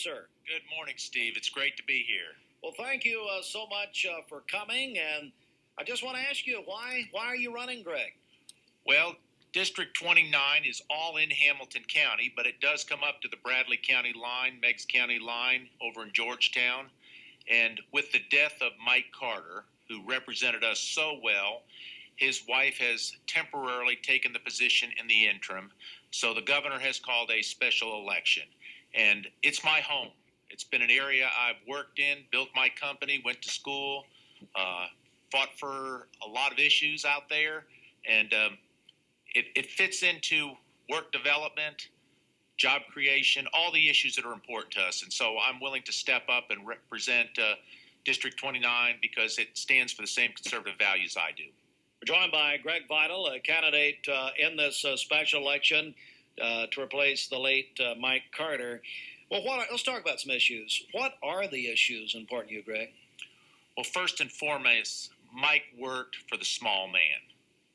Sir. Good morning, Steve. It's great to be here. Well, thank you so much for coming. And I just want to ask you, why are you running, Greg? Well, District 29 is all in Hamilton County, but it does come up to the Bradley County line, Meigs County line over in Georgetown. And with the death of Mike Carter, who represented us so well, his wife has temporarily taken the position in the interim. So the governor has called a special election. And it's my home. It's been an area I've worked in, built my company, went to school, fought for a lot of issues out there. And it fits into work development, job creation, all the issues that are important to us. And so I'm willing to step up and represent District 29 because it stands for the same conservative values I do. We're joined by Greg Vidal, a candidate in this special election to replace the late Mike Carter. Well, let's talk about some issues. What are the issues important to you, Greg? Well, first and foremost, Mike worked for the small man,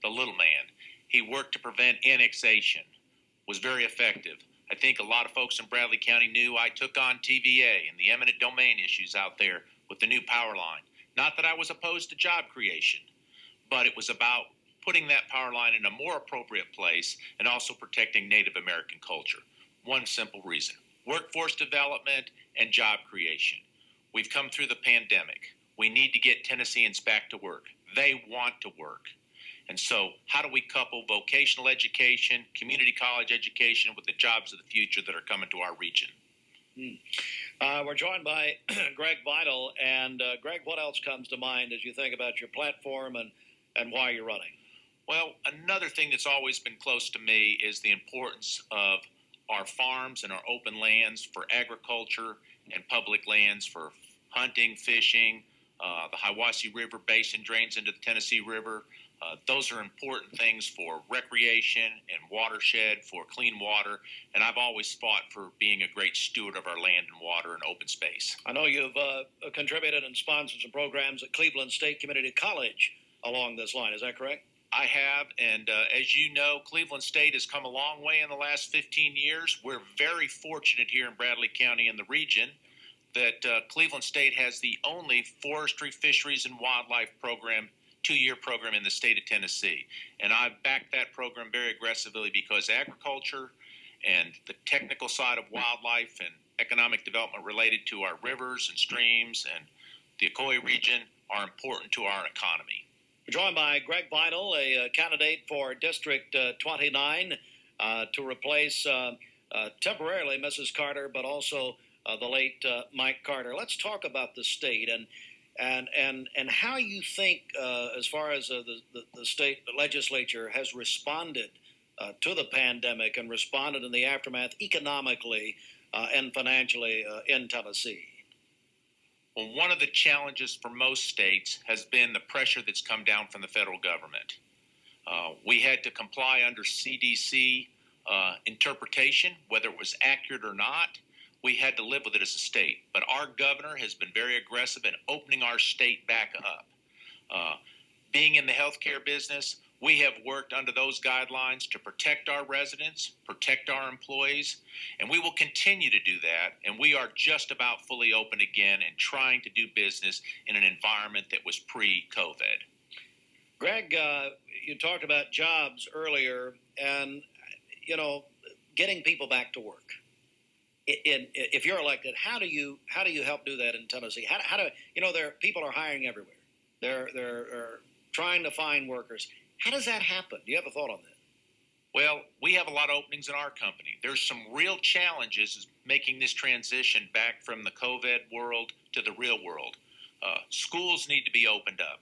the little man. He worked to prevent annexation, was very effective. I think a lot of folks in Bradley County knew I took on TVA and the eminent domain issues out there with the new power line. Not that I was opposed to job creation, but it was about putting that power line in a more appropriate place and also protecting Native American culture. One simple reason: workforce development and job creation. We've come through the pandemic. We need to get Tennesseans back to work. They want to work. And so how do we couple vocational education, community college education with the jobs of the future that are coming to our region? We're joined by Greg Vidal. And Greg, what else comes to mind as you think about your platform and why you're running? Well, another thing that's always been close to me is the importance of our farms and our open lands for agriculture and public lands for hunting, fishing. The Hiwassee River Basin drains into the Tennessee River. Those are important things for recreation and watershed, for clean water. And I've always fought for being a great steward of our land and water and open space. I know you've contributed and sponsored some programs at Cleveland State Community College along this line. Is that correct? I have, and as you know, Cleveland State has come a long way in the last 15 years. We're very fortunate here in Bradley County and the region that Cleveland State has the only forestry, fisheries, and wildlife program, 2-year program in the state of Tennessee. And I've backed that program very aggressively because agriculture and the technical side of wildlife and economic development related to our rivers and streams and the Ocoee region are important to our economy. We're joined by Greg Vidal, a candidate for District 29 to replace temporarily Mrs. Carter, but also the late Mike Carter. Let's talk about the state and how you think, as far as the state legislature has responded to the pandemic and responded in the aftermath economically and financially in Tennessee. Well, one of the challenges for most states has been the pressure that's come down from the federal government. We had to comply under CDC interpretation, whether it was accurate or not. We had to live with it as a state. But our governor has been very aggressive in opening our state back up. Being in the healthcare business, we have worked under those guidelines to protect our residents, protect our employees, and we will continue to do that. And we are just about fully open again and trying to do business in an environment that was pre-COVID. Greg, you talked about jobs earlier and, getting people back to work. If you're elected, how do you help do that in Tennessee? How do people are hiring everywhere. They're trying to find workers. How does that happen? Do you have a thought on that? Well, we have a lot of openings in our company. There's some real challenges making this transition back from the COVID world to the real world. Schools need to be opened up.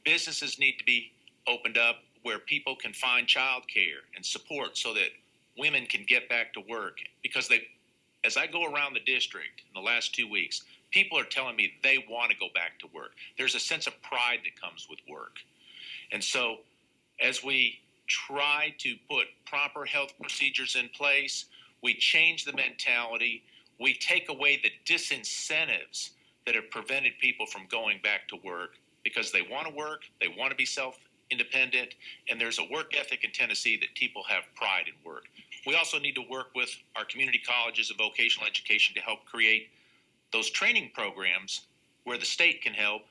Businesses need to be opened up where people can find child care and support so that women can get back to work. Because as I go around the district in the last 2 weeks, people are telling me they want to go back to work. There's a sense of pride that comes with work. And so as we try to put proper health procedures in place, we change the mentality, we take away the disincentives that have prevented people from going back to work because they want to work, they want to be independent, and there's a work ethic in Tennessee that people have pride in work. We also need to work with our community colleges and vocational education to help create those training programs where the state can help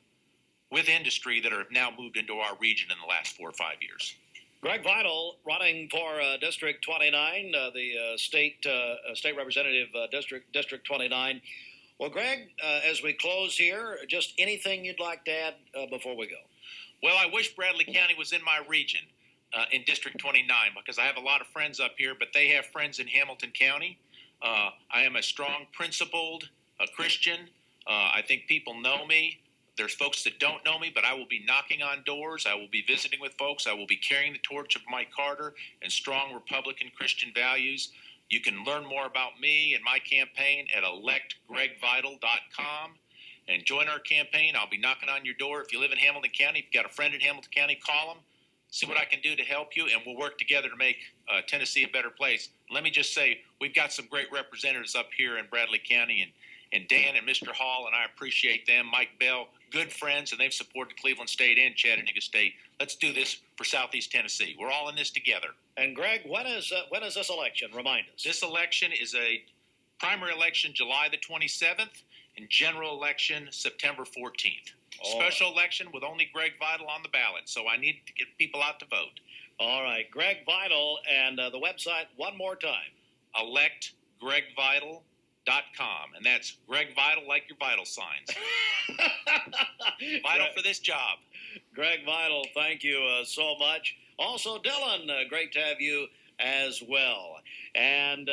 with industry that are now moved into our region in the last 4 or 5 years. Greg Vidal running for District 29, the state representative District 29. Well, Greg, as we close here, just anything you'd like to add before we go? Well, I wish Bradley County was in my region in District 29 because I have a lot of friends up here, but they have friends in Hamilton County. I am a strong, principled Christian. I think people know me. There's folks that don't know me, but I will be knocking on doors. I will be visiting with folks. I will be carrying the torch of Mike Carter and strong Republican Christian values. You can learn more about me and my campaign at electgregvidal.com and join our campaign. I'll be knocking on your door. If you live in Hamilton County, if you've got a friend in Hamilton County, call them. See what I can do to help you, and we'll work together to make Tennessee a better place. Let me just say, we've got some great representatives up here in Bradley County, and Dan and Mr. Hall, and I appreciate them. Mike Bell, good friends, and they've supported Cleveland State and Chattanooga State. Let's do this for Southeast Tennessee. We're all in this together. And Greg, when is this election? Remind us. This election is a primary election July the 27th and general election September 14th. Special election with only Greg Vidal on the ballot, so I need to get people out to vote. All right, Greg Vidal, and the website one more time. electgregvidal.com, and that's Greg Vidal like your vital signs. Vital for this job. Greg Vidal, thank you so much. Also, Dylan, great to have you as well. And